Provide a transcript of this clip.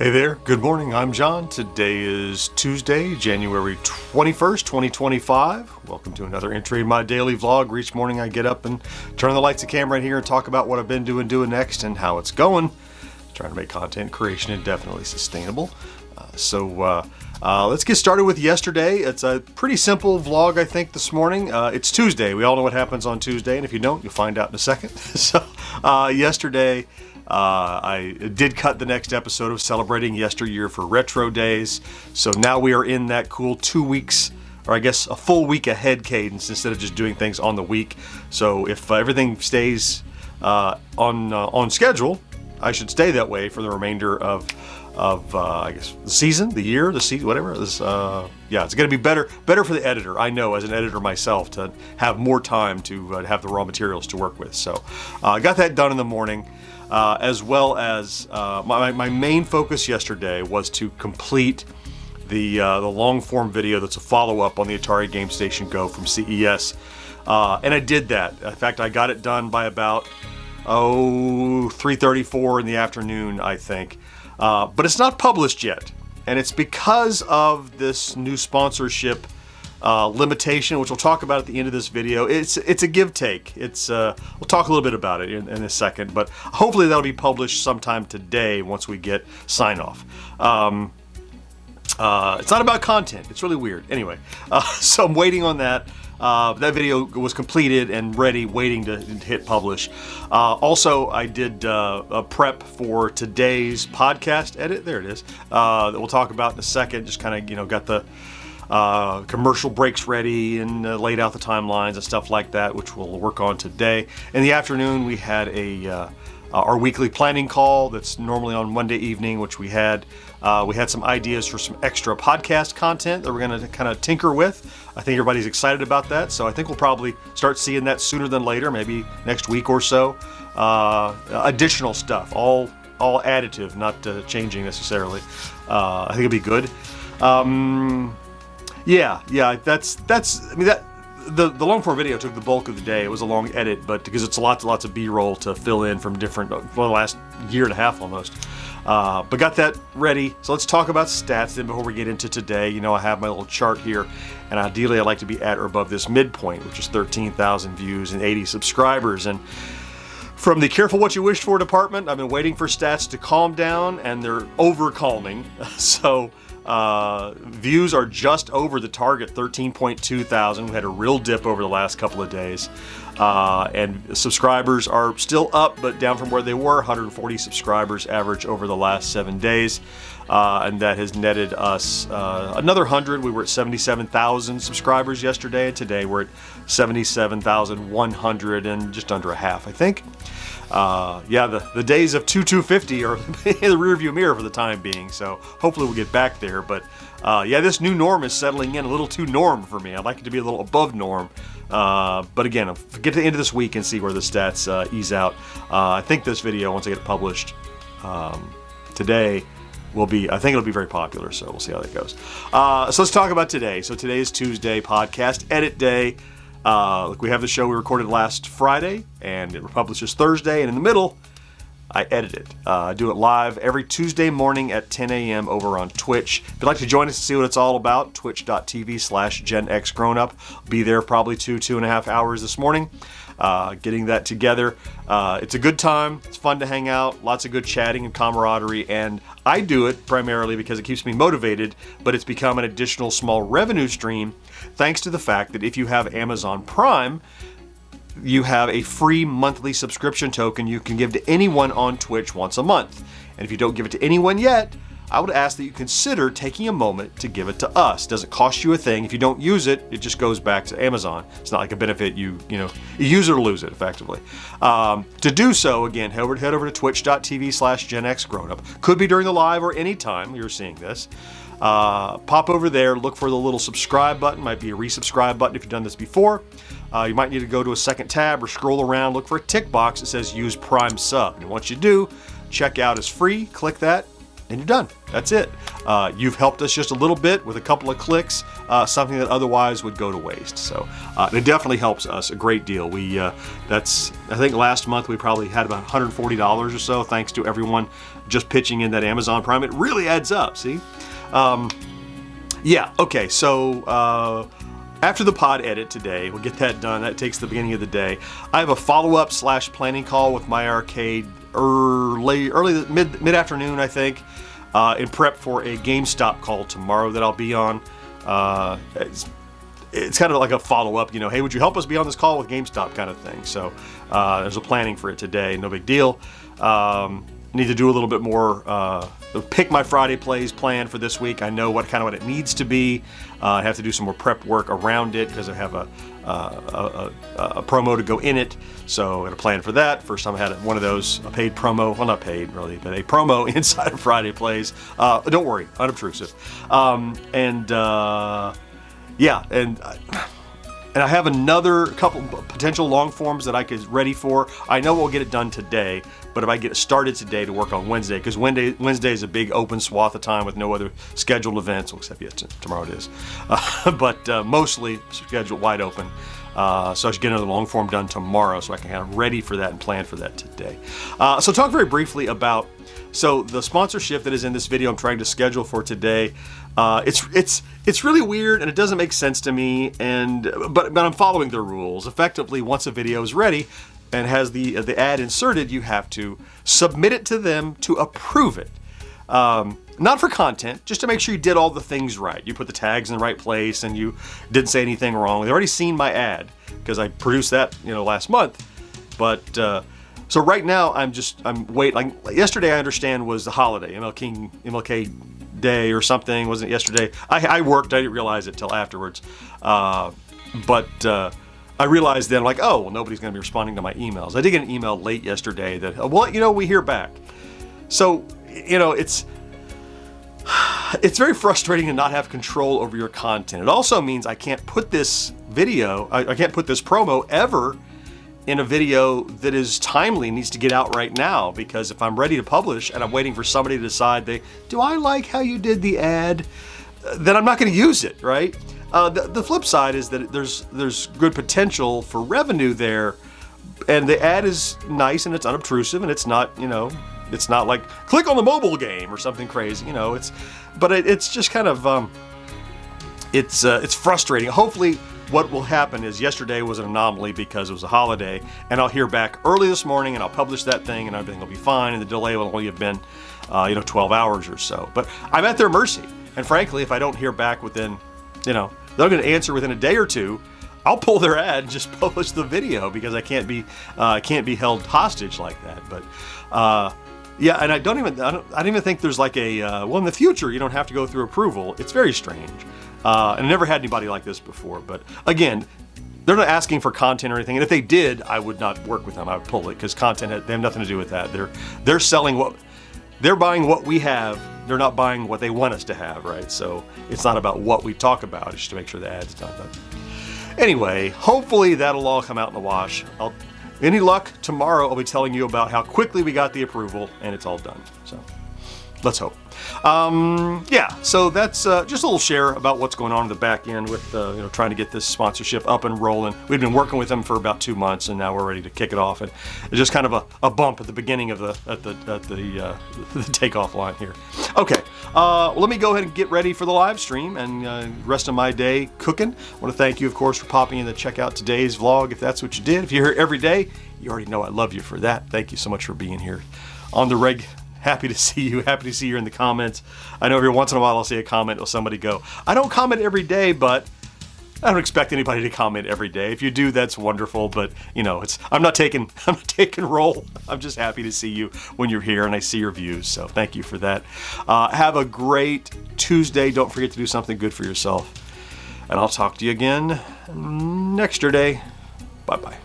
Hey there, good morning, I'm John. Today is Tuesday, January 21st, 2025. Welcome to another entry in my daily vlog. Each morning I get up and turn the lights and camera in here and talk about what I've been doing next and how it's going. Trying to make content creation indefinitely sustainable. Let's get started with yesterday. It's a pretty simple vlog, I think, this morning. It's Tuesday. We all know what happens on Tuesday, and if you don't, you'll find out in a second. Yesterday, I did cut the next episode of Celebrating Yesteryear for Retro Days. So now we are in that cool 2 weeks, or I guess a full week ahead cadence instead of just doing things on the week. So if everything stays on schedule, I should stay that way for the remainder of I guess the season, whatever. It's going to be better for the editor. I know, as an editor myself, to have more time to have the raw materials to work with. So I got that done in the morning, as well as my main focus yesterday was to complete the long form video that's a follow up on the Atari Game Station Go from CES, and I did that. In fact, I got it done by about 3:34 in the afternoon, I think. But it's not published yet, and it's because of this new sponsorship limitation, which we'll talk about at the end of this video. It's a give-take. We'll talk a little bit about it in a second, but hopefully that'll be published sometime today once we get sign-off. It's not about content. It's really weird. Anyway, so I'm waiting on that. That video was completed and ready, waiting to hit publish. Also, I did a prep for today's podcast edit. There it is. That we'll talk about in a second. Just kind of, got the commercial breaks ready and laid out the timelines and stuff like that, which we'll work on today. In the afternoon, we had our weekly planning call that's normally on Monday evening, which we had some ideas for some extra podcast content that we're going to kind of tinker with. I think everybody's excited about that, so I think we'll probably start seeing that sooner than later, maybe next week or so. Additional stuff, all additive, not changing necessarily. I think it'll be good. The long form video took the bulk of the day. It was a long edit, but because it's lots of B-roll to fill in from the last year and a half almost. But got that ready. So let's talk about stats then before we get into today. I have my little chart here, and ideally I'd like to be at or above this midpoint, which is 13,000 views and 80 subscribers. And from the careful what you wished for department, I've been waiting for stats to calm down, and they're over calming. So views are just over the target, 13.2 thousand. We had a real dip over the last couple of days. And subscribers are still up, but down from where they were. 140 subscribers average over the last 7 days. And that has netted us another 100. We were at 77,000 subscribers yesterday, and today we're at 77,100 and just under a half, I think. The days of 250 are in the rearview mirror for the time being, so hopefully we'll get back there. But this new norm is settling in a little too norm for me. I'd like it to be a little above norm. But again, I'll get to the end of this week and see where the stats ease out. I think this video, once I get it published today, I think it'll be very popular, so we'll see how that goes. So let's talk about today. So today is Tuesday, podcast edit day. We have the show we recorded last Friday, and it publishes Thursday, and in the middle, I edit it. I do it live every Tuesday morning at 10 a.m. over on Twitch. If you'd like to join us to see what it's all about, twitch.tv/GenXGrownUp. Be there probably 2.5 hours this morning, getting that together. It's a good time. It's fun to hang out. Lots of good chatting and camaraderie, and I do it primarily because it keeps me motivated, but it's become an additional small revenue stream thanks to the fact that if you have Amazon Prime, you have a free monthly subscription token you can give to anyone on Twitch once a month. And if you don't give it to anyone yet, I would ask that you consider taking a moment to give it to us. It doesn't cost you a thing. If you don't use it, it just goes back to Amazon. It's not like a benefit. You use it or lose it, effectively. To do so, again, head over to twitch.tv/GenXGrownUp. Could be during the live or any time you're seeing this. Pop over there, look for the little subscribe button. Might be a resubscribe button if you've done this before. You might need to go to a second tab or scroll around, look for a tick box that says use Prime Sub. And once you do, checkout is free. Click that. and you're done. That's it. You've helped us just a little bit with a couple of clicks, something that otherwise would go to waste. So it definitely helps us a great deal. I think last month we probably had about $140 or so, thanks to everyone just pitching in that Amazon Prime. It really adds up, see? Yeah, okay, so after the pod edit today, we'll get that done. That takes the beginning of the day. I have a follow-up / planning call with my arcade early mid-afternoon, I think, in prep for a GameStop call tomorrow that I'll be on. It's kind of like a follow-up, hey, would you help us be on this call with GameStop kind of thing. So there's a planning for it today, no big deal. Need to do a little bit more, pick my Friday plays plan for this week. I know what it needs to be. I have to do some more prep work around it because I have a promo to go in it. So I'm going to plan for that. First time I had one of those, a paid promo. Well, not paid really, but a promo inside of Friday plays. Don't worry, unobtrusive. And I have another couple potential long forms that I could ready for. I know we'll get it done today, but if I get it started today to work on Wednesday, because Wednesday is a big open swath of time with no other scheduled events, well, except yes, tomorrow it is. But mostly scheduled wide open. So I should get another long form done tomorrow so I can have ready for that and plan for that today. So talk very briefly about the sponsorship that is in this video I'm trying to schedule for today. It's really weird and it doesn't make sense to me, but I'm following their rules. Effectively, once a video is ready and has the ad inserted, you have to submit it to them to approve it. Not for content, just to make sure you did all the things right. You put the tags in the right place and you didn't say anything wrong. They've already seen my ad because I produced that last month. But so right now I'm waiting. Like yesterday, I understand was the holiday, MLK Day or something. Wasn't it yesterday? I worked. I didn't realize it till afterwards. But I realized then, oh, well, nobody's going to be responding to my emails. I did get an email late yesterday that, we hear back. So it's very frustrating to not have control over your content. It also means I can't put this video, I can't put this promo ever in a video that is timely, needs to get out right now, because if I'm ready to publish and I'm waiting for somebody to decide do I like how you did the ad, then I'm not going to use it, right? The flip side is that there's good potential for revenue there, and the ad is nice and it's unobtrusive and it's not, it's not like click on the mobile game or something crazy, but it's just kind of, it's frustrating. Hopefully what will happen is yesterday was an anomaly because it was a holiday, and I'll hear back early this morning and I'll publish that thing and everything will be fine, and the delay will only have been, 12 hours or so. But I'm at their mercy. And frankly, if I don't hear back within, they're going to answer within a day or two, I'll pull their ad and just publish the video because I can't be held hostage like that. But, yeah, and I don't even think there's like in the future, you don't have to go through approval. It's very strange. And I never had anybody like this before. But again, they're not asking for content or anything. And if they did, I would not work with them. I would pull it because content, they have nothing to do with that. They're selling they're buying what we have. They're not buying what they want us to have, right? So it's not about what we talk about. It's just to make sure the ad's done. But anyway, hopefully that'll all come out in the wash. Any luck, tomorrow I'll be telling you about how quickly we got the approval and it's all done. So let's hope. Yeah, so that's just a little share about what's going on in the back end with trying to get this sponsorship up and rolling. We've been working with them for about 2 months, and now we're ready to kick it off. And it's just kind of a bump at the beginning of the takeoff line here. Okay, well, let me go ahead and get ready for the live stream and rest of my day cooking. I want to thank you, of course, for popping in to check out today's vlog. If that's what you did, if you're here every day, you already know I love you for that. Thank you so much for being here on the reg. Happy to see you. Happy to see you in the comments. I know every once in a while I'll see a comment or somebody go, I don't comment every day, but I don't expect anybody to comment every day. If you do, that's wonderful. But I'm not taking roll. I'm just happy to see you when you're here and I see your views. So thank you for that. Have a great Tuesday. Don't forget to do something good for yourself. And I'll talk to you again next day. Bye-bye.